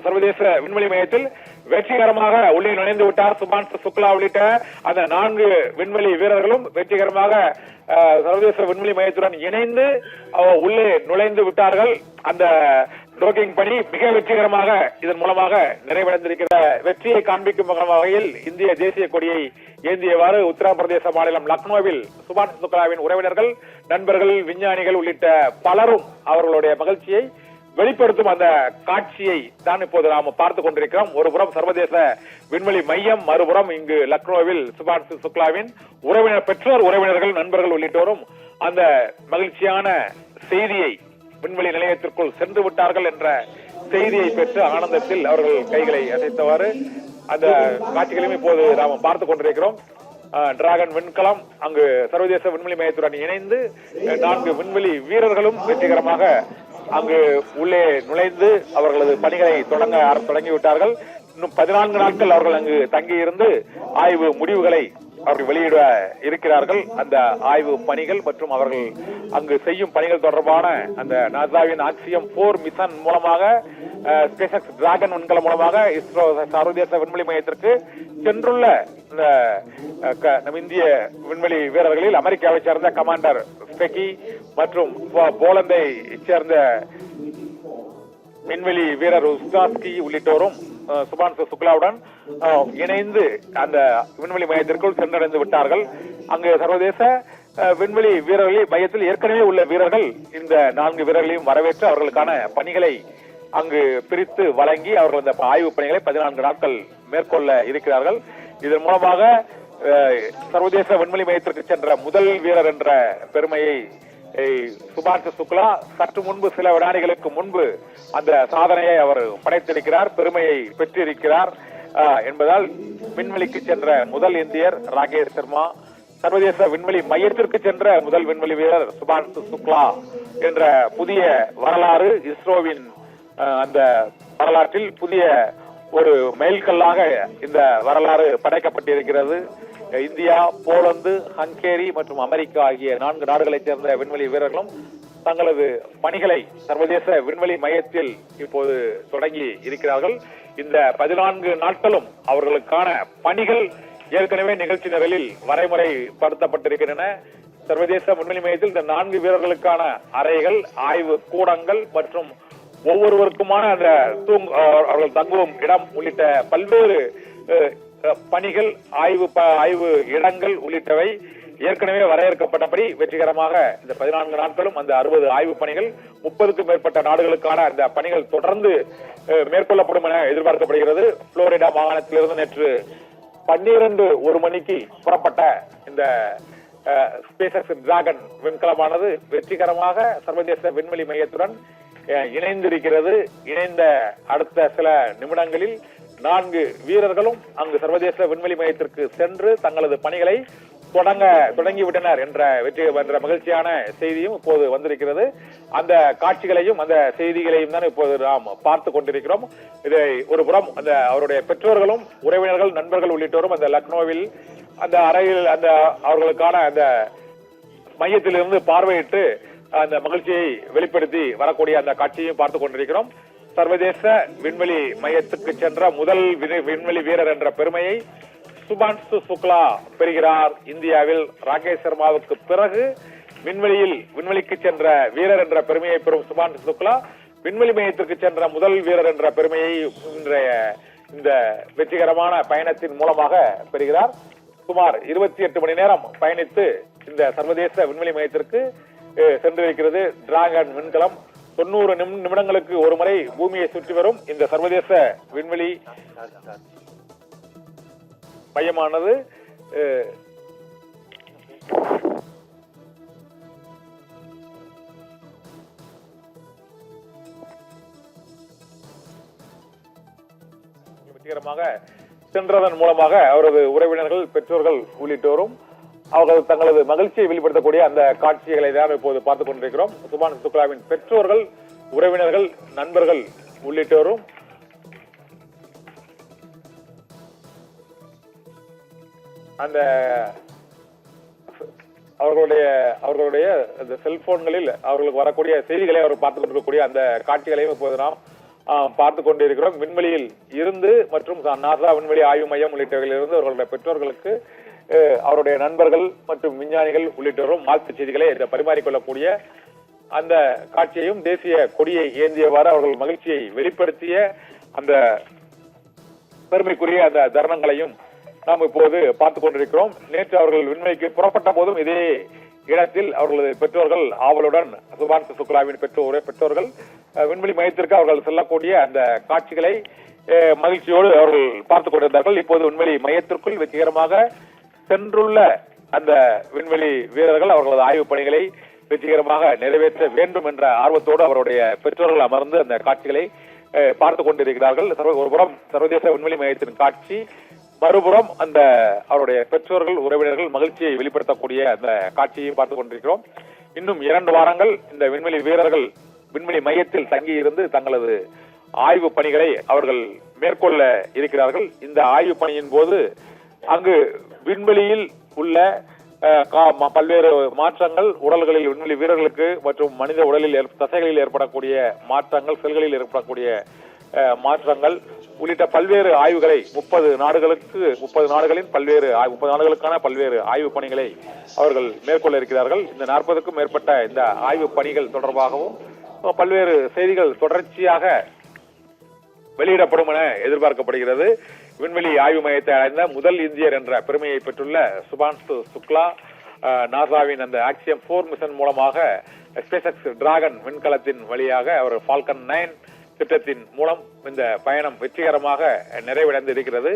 சர்வதேச விண்வெளி மையத்தில் வெற்றிகரமாக உள்ளே நுழைந்து விட்டார். சுபான்சு சுக்லா உள்ளிட்ட அந்த 4 விண்வெளி வீரர்களும் வெற்றிகரமாக சர்வதேச விண்வெளி மையத்துடன் இணைந்து உள்ளே நுழைந்து விட்டார்கள். அந்த டோக்கிங் பணி மிக வெற்றிகரமாக இதன் மூலமாக நிறைவடைந்திருக்கிற வெற்றியை காண்பிக்கும் வகையில் இந்திய தேசிய கொடியை ஏந்தியவாறு உத்தரப்பிரதேச மாநிலம் லக்னோவில் சுபான்சு சுக்லாவின் உறவினர்கள், நண்பர்கள், விஞ்ஞானிகள் உள்ளிட்ட பலரும் அவர்களுடைய மகிழ்ச்சியை வெளிப்படுத்தும் அந்த காட்சியை தான் இப்போது நாம் பார்த்துக் கொண்டிருக்கிறோம். ஒருபுறம் சர்வதேச விண்வெளி மையம், மறுபுறம் இங்கு லக்னோவில் சுபான்சு சுக்லாவின் பெற்றோர், உறவினர்கள், நண்பர்கள் உள்ளிட்டோரும் அந்த மகிழ்ச்சியான செய்தியை விண்வெளி நிலையத்திற்குள் சென்று விட்டார்கள் என்ற செய்தியை பெற்று ஆனந்தத்தில் அவர்கள் கைகளை அசைத்தவாறு அந்த காட்சிகளையும் இப்போது நாம் பார்த்துக் கொண்டிருக்கிறோம். டிராகன் விண்கலம் அங்கு சர்வதேச விண்வெளி மையத்துடன் இணைந்து 4 விண்வெளி வீரர்களும் வெற்றிகரமாக அங்கு உள்ளே நுழைந்து அவர்களது பணிகளை தொடங்கிவிட்டார்கள். இன்னும் 14 நாட்கள் அவர்கள் அங்கு தங்கியிருந்து ஆய்வு முடிவுகளை அவர்கள் வெளியிட இருக்கிறார்கள். அந்த ஆய்வு பணிகள் மற்றும் அவர்கள் அங்கு செய்யும் பணிகள் தொடர்பான அந்த நாசாவின் ஆக்சியம் 4 மிஷன் மூலமாக, ஸ்பேஸ் எக்ஸ் டிராகன் விண்கலம் மூலமாக இஸ்ரோ சர்வதேச விண்வெளி மையத்திற்கு சென்றுள்ள நம் இந்திய விண்வெளி வீரர்களில் அமெரிக்காவை சேர்ந்த கமாண்டர் ஸ்பெக்கி மற்றும் போலந்தை சேர்ந்த விண்வெளி வீரர் உஸ்டாஸ்கி உள்ளிட்டோரும் சுபான்சு சுக்லாவுடன் இணைந்து அந்த விண்வெளி மையத்திற்குள் சென்றடைந்து விட்டார்கள். அங்கு சர்வதேச விண்வெளி வீரர்கள் மையத்தில் ஏற்கனவே உள்ள வீரர்கள் இந்த 4 வீரர்களையும் வரவேற்று அவர்களுக்கான பணிகளை அங்கு பிரித்து வழங்கி அவர்கள் இந்த ஆய்வு பணிகளை 14 நாட்கள் மேற்கொள்ள இருக்கிறார்கள். இதன் மூலமாக சர்வதேச விண்வெளி மையத்திற்கு சென்ற முதல் வீரர் என்ற பெருமையை சுபான்சு சுக்லா சற்று முன்பு, சில வினாடிகளுக்கு முன்பு அந்த சாதனையை அவர் படைத்திருக்கிறார், பெருமையை பெற்றிருக்கிறார் என்பதால் விண்வெளிக்கு சென்ற முதல் இந்தியர் ராகேஷ் சர்மா, சர்வதேச விண்வெளி மையத்திற்கு சென்ற முதல் விண்வெளி வீரர் சுபான்சு சுக்லா என்ற புதிய வரலாறு இஸ்ரோவின் அந்த வரலாற்றில் புதிய ஒரு மைல்கல்லாக இந்த வரலாறு படைக்கப்பட்டிருக்கிறது. இந்தியா, போலந்து, ஹங்கேரி மற்றும் அமெரிக்கா ஆகிய 4 நாடுகளைச் சேர்ந்த விண்வெளி வீரர்களும் தங்களது பணிகளை சர்வதேச விண்வெளி மையத்தில் இப்போது தொடங்கி இருக்கிறார்கள். இந்த 14 நாட்களும் அவர்களுக்கான பணிகள் ஏற்கனவே நிகழ்ச்சி நிரலில் வரைமுறைப்படுத்தப்பட்டிருக்கின்றன. சர்வதேச விண்வெளி மையத்தில் இந்த 4 வீரர்களுக்கான அறைகள், ஆய்வு கூடங்கள் மற்றும் ஒவ்வொருவருக்குமான அந்த அவர்கள் தங்கும் இடம் உள்ளிட்ட பல்வேறு பணிகள், ஆய்வு இடங்கள் உள்ளிட்டவை ஏற்கனவே வரையறுக்கப்பட்டபடி வெற்றிகரமாக இந்த 14 நாட்களும் அந்த 60 ஆய்வு பணிகள், 30க்கும் மேற்பட்ட நாடுகளுக்கான அந்த பணிகள் தொடர்ந்து மேற்கொள்ளப்படும் என எதிர்பார்க்கப்படுகிறது. புளோரிடா மாகாணத்திலிருந்து நேற்று 12:01 மணிக்கு புறப்பட்ட இந்த ஸ்பேஸ் எக்ஸ் டிராகன் விண்கலமானது வெற்றிகரமாக சர்வதேச விண்வெளி மையத்துடன் இணைந்திருக்கிறது. இணைந்த அடுத்த சில நிமிடங்களில் 4 வீரர்களும் அங்கு சர்வதேச விண்வெளி மையத்திற்கு சென்று தங்களது பணிகளை தொடங்கிவிட்டனர் என்ற மகிழ்ச்சியான செய்தியும் இப்போது வந்திருக்கிறது. அந்த காட்சிகளையும் அந்த செய்திகளையும் தான் இப்போது நாம் பார்த்து கொண்டிருக்கிறோம். இதை ஒரு புறம் அந்த அவருடைய பெற்றோர்களும், உறவினர்கள், நண்பர்கள் உள்ளிட்டோரும் அந்த லக்னோவில் அந்த அறையில் அந்த அவர்களுக்கான அந்த மையத்திலிருந்து பார்வையிட்டு அந்த மகிழ்ச்சியை வெளிப்படுத்தி வரக்கூடிய அந்த காட்சியையும் பார்த்துக் கொண்டிருக்கிறோம். சர்வதேச விண்வெளி மையத்துக்கு சென்ற முதல் விண்வெளி வீரர் என்ற பெருமையை சுபான்சு சுக்லா பெறுகிறார். இந்தியாவில் ராகேஷ் சர்மாவுக்கு பிறகு விண்வெளிக்கு சென்ற வீரர் என்ற பெருமையை பெறும் சுபான்சு சுக்லா விண்வெளி மையத்திற்கு சென்ற முதல் வீரர் என்ற பெருமையை இன்றைய இந்த வெற்றிகரமான பயணத்தின் மூலமாக பெறுகிறார். சுமார் 28 மணி நேரம் பயணித்து இந்த சர்வதேச விண்வெளி மையத்திற்கு சென்றிருக்கிறது டிராகன் விண்கலம். 90 நிமிடங்களுக்கு ஒரு முறை பூமியை சுற்றி வரும் இந்த சர்வதேச விண்வெளி மையமானது வெற்றிகரமாக சென்றதன் மூலமாக அவரது உறவினர்கள், பெற்றோர்கள் உள்ளிட்டோரும் அவர்கள் தங்களது மகிழ்ச்சியை வெளிப்படுத்தக்கூடிய அந்த காட்சிகளை தான் இப்போது பார்த்துக் கொண்டிருக்கிறோம். சுபான்சு சுக்லாவின் பெற்றோர்கள், உறவினர்கள், நண்பர்கள் உள்ளிட்டோரும் அந்த அவர்களுடைய அந்த செல்போன்களில் அவர்களுக்கு வரக்கூடிய செய்திகளை அவர் பார்த்துக் கொண்டிருக்கக்கூடிய அந்த காட்சிகளையும் இப்போது நாம் பார்த்து கொண்டிருக்கிறோம். விண்வெளியில் இருந்து மற்றும் நாசா விண்வெளி ஆய்வு மையம் உள்ளிட்டவைகளில் இருந்து அவர்களுடைய பெற்றோர்களுக்கு அவருடைய நண்பர்கள் மற்றும் விஞ்ஞானிகள் உள்ளிட்டோரும் வாழ்த்து செய்திகளை பரிமாறிக்கொள்ளக்கூடிய அந்த காட்சியையும் தேசிய கொடியை ஏந்தியவாறு அவர்கள் மகிழ்ச்சியை வெளிப்படுத்திய அந்த பெருமைக்குரிய அந்த தருணங்களையும் நாம் இப்போது பார்த்துக் கொண்டிருக்கிறோம். நேற்று அவர்கள் விண்வெளிக்கு புறப்பட்ட போதும் இதே இடத்தில் அவர்களது பெற்றோர்கள் ஆவலுடன் சுபான்சு சுக்லாவின் பெற்றோர்கள் விண்வெளி மையத்திற்கு அவர்கள் செல்லக்கூடிய அந்த காட்சிகளை மகிழ்ச்சியோடு அவர்கள் பார்த்துக் கொண்டிருந்தார்கள். இப்போது விண்வெளி மையத்திற்குள் வெற்றிகரமாக சென்றுள்ள அந்த விண்வெளி வீரர்கள் அவர்களது ஆய்வுப் பணிகளை வெற்றிகரமாக நிறைவேற்ற வேண்டும் என்ற ஆர்வத்தோடு அவருடைய பெற்றோர்கள் அமர்ந்து அந்த காட்சிகளை பார்த்துக் கொண்டிருக்கிறார்கள். ஒருபுறம் சர்வதேச விண்வெளி மையத்தின் காட்சி, மறுபுறம் அந்த அவருடைய பெற்றோர்கள் உறவினர்கள் மகிழ்ச்சியை வெளிப்படுத்தக்கூடிய அந்த காட்சியை பார்த்துக் கொண்டிருக்கிறோம். இன்னும் 2 வாரங்கள் இந்த விண்வெளி வீரர்கள் விண்வெளி மையத்தில் தங்கி இருந்து தங்களது ஆய்வு பணிகளை அவர்கள் மேற்கொள்ள இருக்கிறார்கள். இந்த ஆய்வு பணியின் போது அங்கு விண்வெளியில் உள்ள பல்வேறு மாற்றங்கள் உடல்களில் விண்வெளி வீரர்களுக்கு மற்றும் மனித உடலில் தசைகளில் ஏற்படக்கூடிய மாற்றங்கள், செல்களில் ஏற்படக்கூடிய மாற்றங்கள் உள்ளிட்ட பல்வேறு ஆய்வுகளை 30 நாடுகளுக்கான பல்வேறு ஆய்வு பணிகளை அவர்கள் மேற்கொள்ள இருக்கிறார்கள். இந்த 40க்கும் மேற்பட்ட இந்த ஆய்வு பணிகள் தொடர்பாகவும் பல்வேறு செய்திகள் தொடர்ச்சியாக வெளியிடப்படும் என எதிர்பார்க்கப்படுகிறது. விண்வெளி ஆய்வு மையத்தை அடைந்த முதல் இந்தியர் என்ற பெருமையை பெற்றுள்ள சுபான்சு சுக்லா நாசாவின் அந்த ஆக்சியம் 4 மிஷன் மூலமாக ஸ்பேஸ் டிராகன் விண்கலத்தின் வழியாக அவர் ஃபால்கன் 9 திட்டத்தின் மூலம் இந்த பயணம் வெற்றிகரமாக நிறைவடைந்து இருக்கிறது.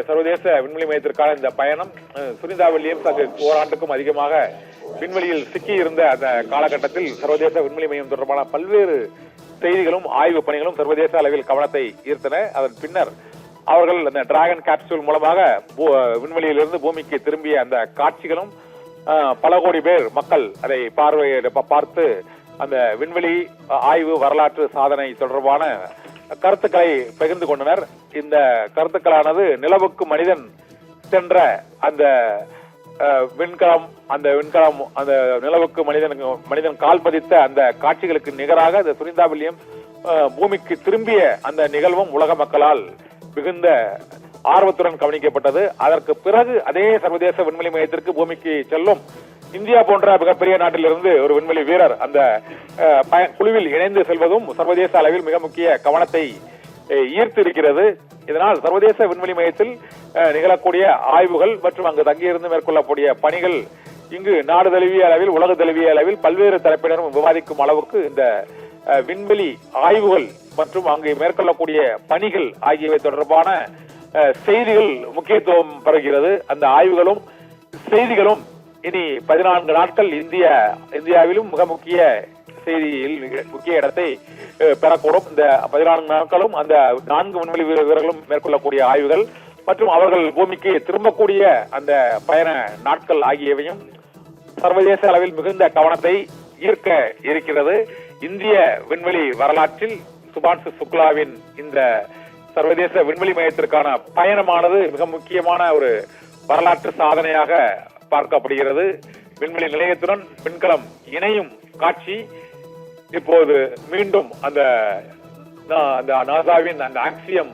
சர்வதேச விண்வெளி மையத்திற்கான இந்த பயணம் சுனிதா வில்லியம்ஸ் அங்கு ஓராண்டுக்கும் அதிகமாக விண்வெளியில் சிக்கி இருந்த அந்த காலகட்டத்தில் சர்வதேச விண்வெளி மையம் தொடர்பான பல்வேறு செய்திகளும் ஆய்வு பணிகளும் சர்வதேச அளவில் கவனத்தை ஈர்த்தன. அதன் பின்னர் அவர்கள் அந்த டிராகன் கேப்சூல் மூலமாக விண்வெளியிலிருந்து பூமிக்கு திரும்பிய அந்த காட்சிகளும் பல கோடி பேர் மக்கள் அதை பார்த்து அந்த விண்வெளி ஆய்வு வரலாற்று சாதனை தொடர்பான கருத்துக்களை பகிர்ந்து கொண்டனர். இந்த கருத்துக்களானது நிலவுக்கு மனிதன் சென்ற அந்த விண்கலம் அந்த நிலவுக்கு மனிதன் கால் பதித்த அந்த காட்சிகளுக்கு நிகராக இந்த சுனிதா வில்லியம் பூமிக்கு திரும்பிய அந்த நிகழ்வும் உலக மக்களால் மிகுந்த ஆர்வத்துடன் கவனிக்கப்பட்டது. அதற்கு பிறகு அதே சர்வதேச விண்வெளி மையத்திற்கு பூமிக்கு செல்லும் இந்தியா போன்ற மிகப்பெரிய நாட்டிலிருந்து ஒரு விண்வெளி வீரர் அந்த குழுவில் இணைந்து செல்வதும் சர்வதேச அளவில் மிக முக்கிய கவனத்தை ஈர்த்து இருக்கிறது. இதனால் சர்வதேச விண்வெளி மையத்தில் நிகழக்கூடிய ஆய்வுகள் மற்றும் அங்கு தங்கியிருந்து மேற்கொள்ளக்கூடிய பணிகள் இங்கு நாடு தழுவிய அளவில் உலக தழுவிய அளவில் பல்வேறு தரப்பினரும் விவாதிக்கும் அளவுக்கு இந்த விண்வெளி ஆய்வுகள் மற்றும் அங்கு மேற்கொள்ளக்கூடிய பணிகள் ஆகியவை தொடர்பான செய்திகள் முக்கியத்துவம் பெறுகிறது. அந்த ஆய்வுகளும் செய்திகளும் இனி 14 நாட்கள் இந்தியாவிலும் மிக முக்கிய செய்தியில் முக்கிய இடத்தை பெறக்கூடும். இந்த 14 நாட்களும் அந்த 4 விண்வெளி வீரர்களும் மேற்கொள்ளக்கூடிய ஆய்வுகள் மற்றும் அவர்கள் பூமிக்கு திரும்பக்கூடிய அந்த பயண நாட்கள் ஆகியவையும் சர்வதேச அளவில் மிகுந்த கவனத்தை ஈர்க்க இருக்கிறது. இந்திய விண்வெளி வரலாற்றில் சுபான்சு சுக்லாவின் இந்த சர்வதேச விண்வெளி மையத்திற்கான பயணமானது மிக முக்கியமான ஒரு வரலாற்று சாதனையாக பார்க்கப்படுகிறது. விண்வெளி நிலையத்துடன் விண்கலம் இணையும் காட்சி இப்போது மீண்டும் அந்த நாசாவின் அந்த ஆக்சியம்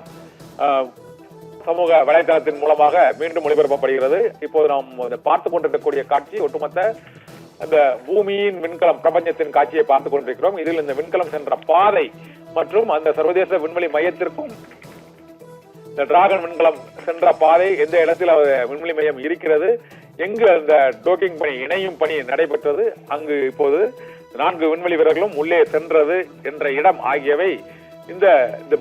சமூக வலைதளத்தின் மூலமாக மீண்டும் ஒளிபரப்பப்படுகிறது. இப்போது நாம் பார்த்துக் கொண்டிருக்கக்கூடிய காட்சி ஒட்டுமொத்த அந்த பூமியின் விண்கலம் பிரபஞ்சத்தின் காட்சியை பார்த்துக் கொண்டிருக்கிறோம். இதில் இந்த விண்கலம் சென்ற பாதை மற்றும் அந்த சர்வதேச விண்வெளி மையத்திற்கும் இந்த டிராகன் விண்கலம் சென்ற பாதை, எந்த இடத்தில் விண்வெளி மையம் இருக்கிறது, எங்கு அந்த டோக்கிங் பணி இணையும் பணி நடைபெற்றது, அங்கு இப்போது 4 விண்வெளி வீரர்களும் உள்ளே சென்றது என்ற இடம் ஆகியவை இந்த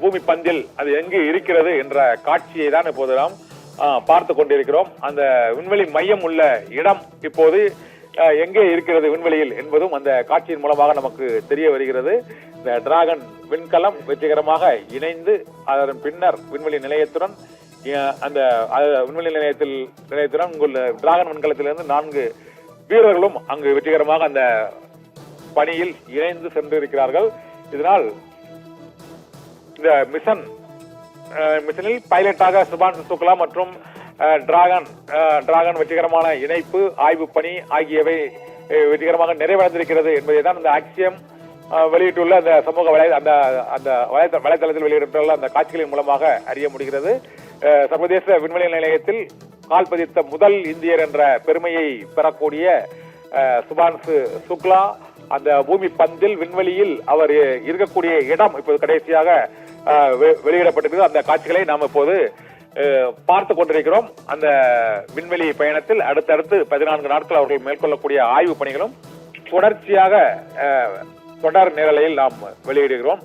பூமி பந்தில் அது எங்கு இருக்கிறது என்ற காட்சியை தான் இப்போது நாம் பார்த்து கொண்டிருக்கிறோம். அந்த விண்வெளி மையம் உள்ள இடம் இப்போது எங்கே இருக்கிறது விண்வெளியில் என்பதும் அந்த காட்சியின் மூலமாக நமக்கு தெரிய வருகிறது. இந்த டிராகன் விண்கலம் வெற்றிகரமாக இணைந்து அதன் பின்னர் விண்வெளி நிலையத்துடன் அந்த விண்வெளி நிலையத்துடன் டிராகன் விண்கலத்திலிருந்து 4 வீரர்களும் அங்கு வெற்றிகரமாக அந்த பணியில் இணைந்து சென்றிருக்கிறார்கள். இதனால் இந்த மிஷனில் பைலட்டாக சுபான்சு சுக்லா மற்றும் டிராகன் வெற்றிகரமான இணைப்பு ஆய்வு பணி ஆகியவை வெற்றிகரமாக நிறைவடைந்திருக்கிறது என்பதை தான் இந்த ஆக்சியம் வெளியிட்டுள்ள அந்த சமூக அந்த வலைதளத்தில் வெளியிட்டுள்ள அந்த காட்சிகளின் மூலமாக அறிய முடிகிறது. சர்வதேச விண்வெளி நிலையத்தில் கால் பதித்த முதல் இந்தியர் என்ற பெருமையை பெறக்கூடிய சுபான்சு சுக்லா அந்த பூமி பந்தில் விண்வெளியில் அவர் இருக்கக்கூடிய இடம் இப்போது கடைசியாக வெளியிடப்பட்டிருக்கிறது. அந்த காட்சிகளை நாம் இப்போது பார்த்து கொண்டிருக்கிறோம். அந்த விண்வெளி பயணத்தில் அடுத்தடுத்து 14 நாட்கள் அவர்கள் மேற்கொள்ளக்கூடிய ஆய்வு பணிகளும் தொடர்ச்சியாக தொடர் நேரலையில் நாம் வெளியிடுகிறோம்.